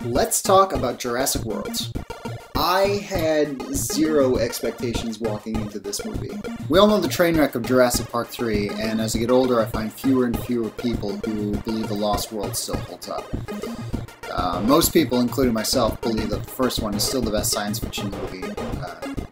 Let's talk about Jurassic World. I had zero expectations walking into this movie. We all know the train wreck of Jurassic Park 3, and as I get older I find fewer and fewer people who believe The Lost World still holds up. Most people, including myself, believe that the first one is still the best science fiction movie,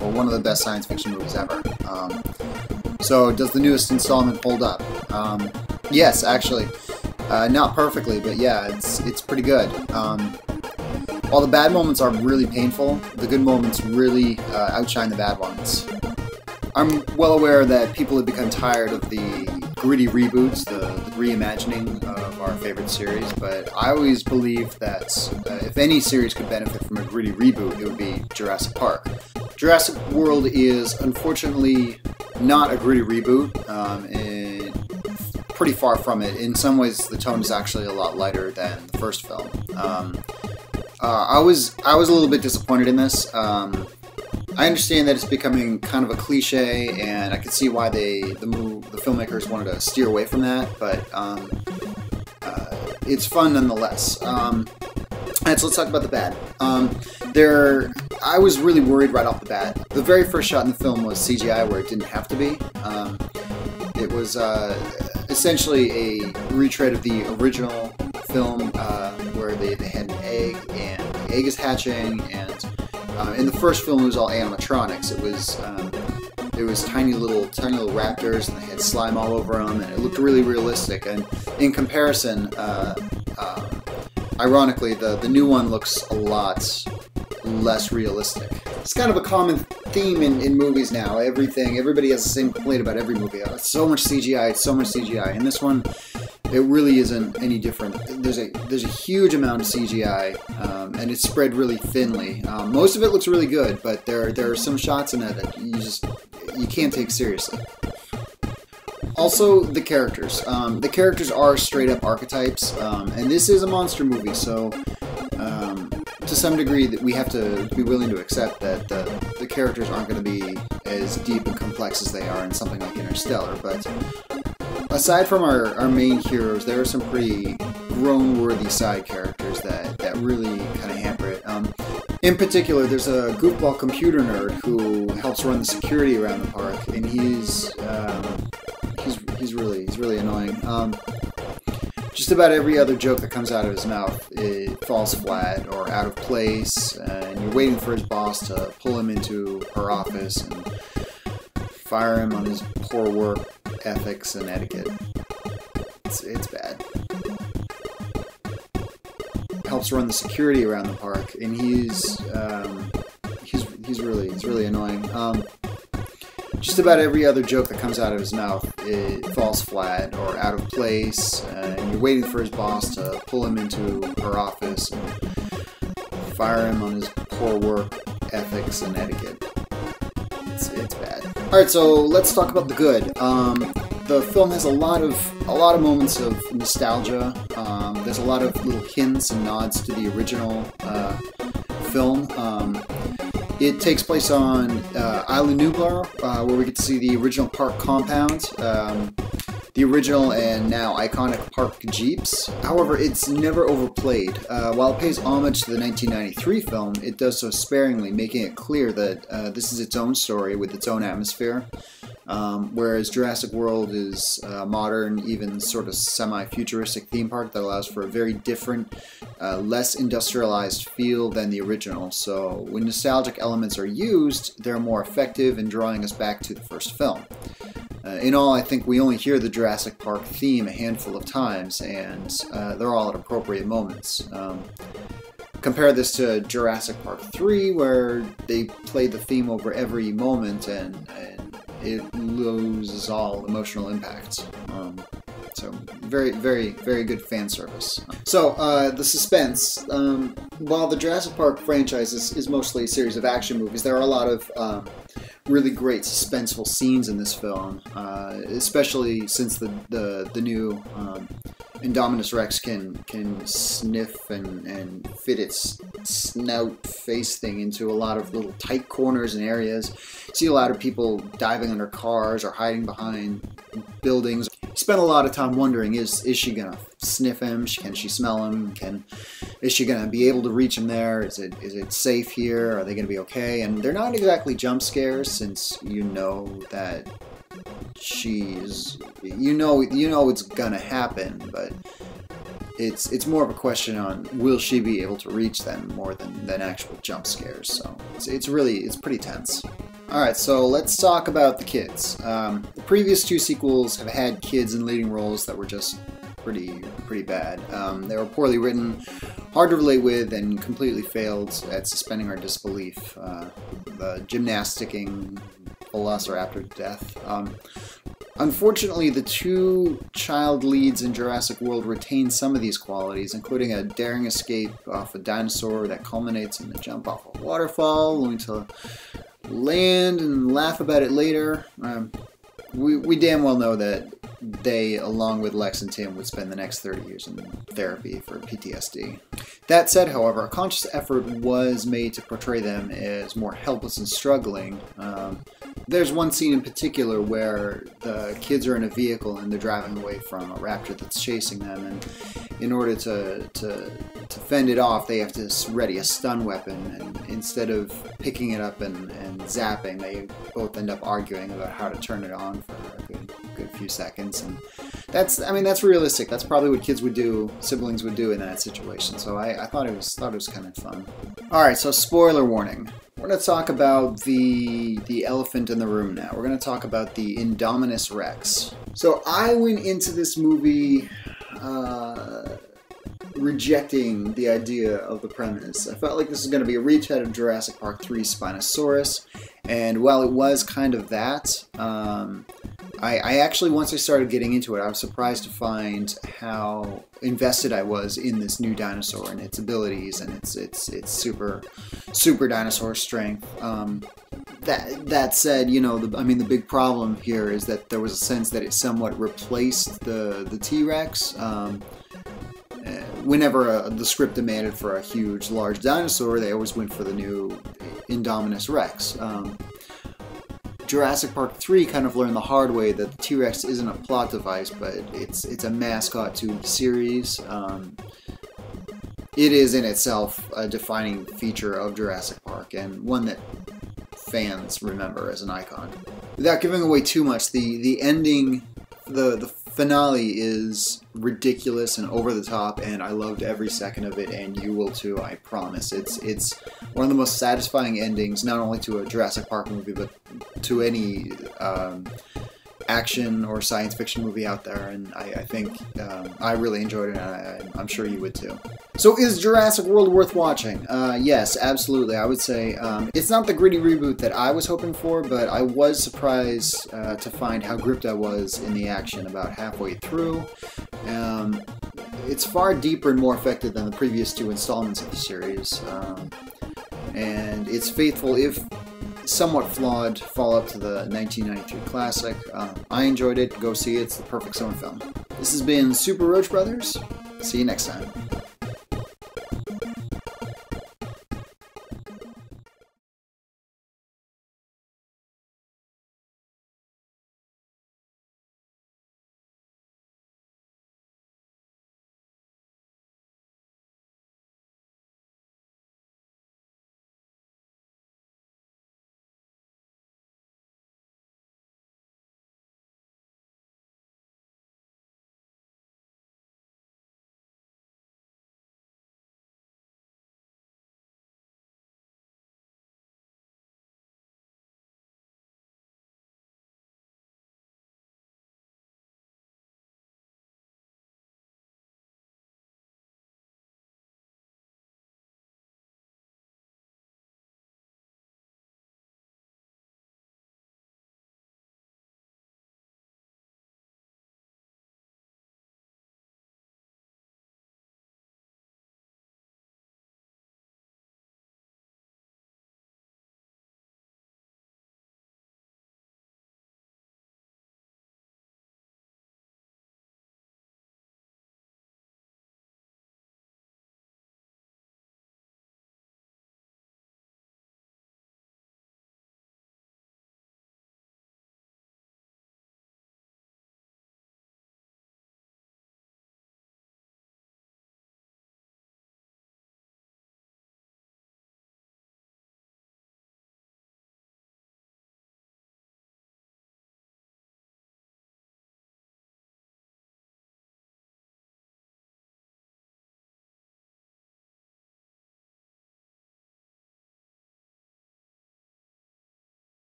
or one of the best science fiction movies ever. So does the newest installment hold up? Yes, actually. Not perfectly, but yeah, it's pretty good. While the bad moments are really painful, the good moments really outshine the bad ones. I'm well aware that people have become tired of the gritty reboots, the reimagining of our favorite series, but I always believed that if any series could benefit from a gritty reboot, it would be Jurassic Park. Jurassic World is unfortunately not a gritty reboot, and pretty far from it. In some ways, the tone is actually a lot lighter than the first film. I was a little bit disappointed in this. I understand that it's becoming kind of a cliche, and I can see why the filmmakers wanted to steer away from that, but it's fun nonetheless. Alright, so let's talk about the bad. I was really worried right off the bat. The very first shot in the film was CGI where it didn't have to be. It was essentially a retread of the original film where they had an egg, and the egg is hatching, and in the first film it was all animatronics. It was tiny little raptors, and they had slime all over them, and it looked really realistic. And in comparison, ironically, the new one looks a lot less realistic. It's kind of a common theme in movies now. Everybody has the same complaint about every movie. Oh, it's so much CGI, it's so much CGI. And this one, it really isn't any different. There's a huge amount of CGI, and it's spread really thinly. Most of it looks really good, but there are some shots in it that you can't take seriously. Also, the characters. The characters are straight up archetypes, and this is a monster movie, so to some degree that we have to be willing to accept that the characters aren't going to be as deep and complex as they are in something like Interstellar. But aside from our main heroes, there are some pretty grown-worthy side characters that really kind of hamper it. In particular, there's a goofball computer nerd who helps run the security around the park, and he's really annoying. Just about every other joke that comes out of his mouth, it falls flat or out of place, and you're waiting for his boss to pull him into her office and fire him on his poor work ethics and etiquette. It's bad. Helps run the security around the park, and he's really annoying. Just about every other joke that comes out of his mouth, it falls flat or out of place, and you're waiting for his boss to pull him into her office and fire him on his poor work ethics and etiquette. It's bad. Alright, so let's talk about the good. The film has a lot of moments of nostalgia. There's a lot of little hints and nods to the original film. It takes place on Isla Nublar, where we get to see the original park compound, the original and now iconic park jeeps. However, it's never overplayed. While it pays homage to the 1993 film, it does so sparingly, making it clear that this is its own story with its own atmosphere. Whereas Jurassic World is a modern, even sort of semi-futuristic theme park that allows for a very different, less industrialized feel than the original. So when nostalgic elements are used, they're more effective in drawing us back to the first film. In all, I think we only hear the Jurassic Park theme a handful of times, and they're all at appropriate moments. Compare this to Jurassic Park 3, where they play the theme over every moment, and it loses all emotional impact. So very, very, very good fan service. So the suspense. While the Jurassic Park franchise is mostly a series of action movies, there are a lot of really great suspenseful scenes in this film, especially since the new Indominus Rex can sniff and fit its snout face thing into a lot of little tight corners and areas. You see a lot of people diving under cars or hiding behind buildings. spent a lot of time wondering, is she gonna sniff him? Can she smell him? Is she gonna be able to reach him there? Is it safe here? Are they gonna be okay? And they're not exactly jump scares, since you know that she's you know it's gonna happen, but it's more of a question on will she be able to reach them more than actual jump scares. So it's pretty tense. Alright, so let's talk about the kids. The previous two sequels have had kids in leading roles that were just pretty bad. They were poorly written, hard to relate with, and completely failed at suspending our disbelief. The gymnasticking velociraptor to death. Unfortunately, the two child leads in Jurassic World retain some of these qualities, including a daring escape off a dinosaur that culminates in a jump off a waterfall, only to land and laugh about it later. We damn well know that they, along with Lex and Tim, would spend the next 30 years in therapy for PTSD. That said, however, a conscious effort was made to portray them as more helpless and struggling. There's one scene in particular where the kids are in a vehicle and they're driving away from a raptor that's chasing them, and in order to fend it off, they have to ready a stun weapon, and instead of picking it up and zapping, they both end up arguing about how to turn it on for a good few seconds. And that's realistic. That's probably what kids would do, siblings would do in that situation. So I thought it was kind of fun. All right, so spoiler warning. We're going to talk about the elephant in the room now. We're going to talk about the Indominus Rex. So I went into this movie rejecting the idea of the premise. I felt like this was going to be a retread of Jurassic Park 3's Spinosaurus, and while it was kind of that, I actually, once I started getting into it, I was surprised to find how invested I was in this new dinosaur and its abilities and its super dinosaur strength. That said, the big problem here is that there was a sense that it somewhat replaced the T-Rex. Whenever the script demanded for a huge, large dinosaur, they always went for the new Indominus Rex. Jurassic Park 3 kind of learned the hard way that the T-Rex isn't a plot device, but it's a mascot to the series. It is in itself a defining feature of Jurassic Park, and one that fans remember as an icon. Without giving away too much, the ending, the finale is ridiculous and over the top, and I loved every second of it, and you will too, I promise. It's one of the most satisfying endings, not only to a Jurassic Park movie, but to any action or science fiction movie out there, and I think I really enjoyed it, and I'm sure you would too. So is Jurassic World worth watching? Yes, absolutely. I would say it's not the gritty reboot that I was hoping for, but I was surprised to find how gripped I was in the action about halfway through. It's far deeper and more effective than the previous two installments of the series, and it's faithful, if somewhat flawed, follow-up to the 1993 classic. I enjoyed it. Go see it. It's the perfect summer film. This has been Super Roach Brothers. See you next time.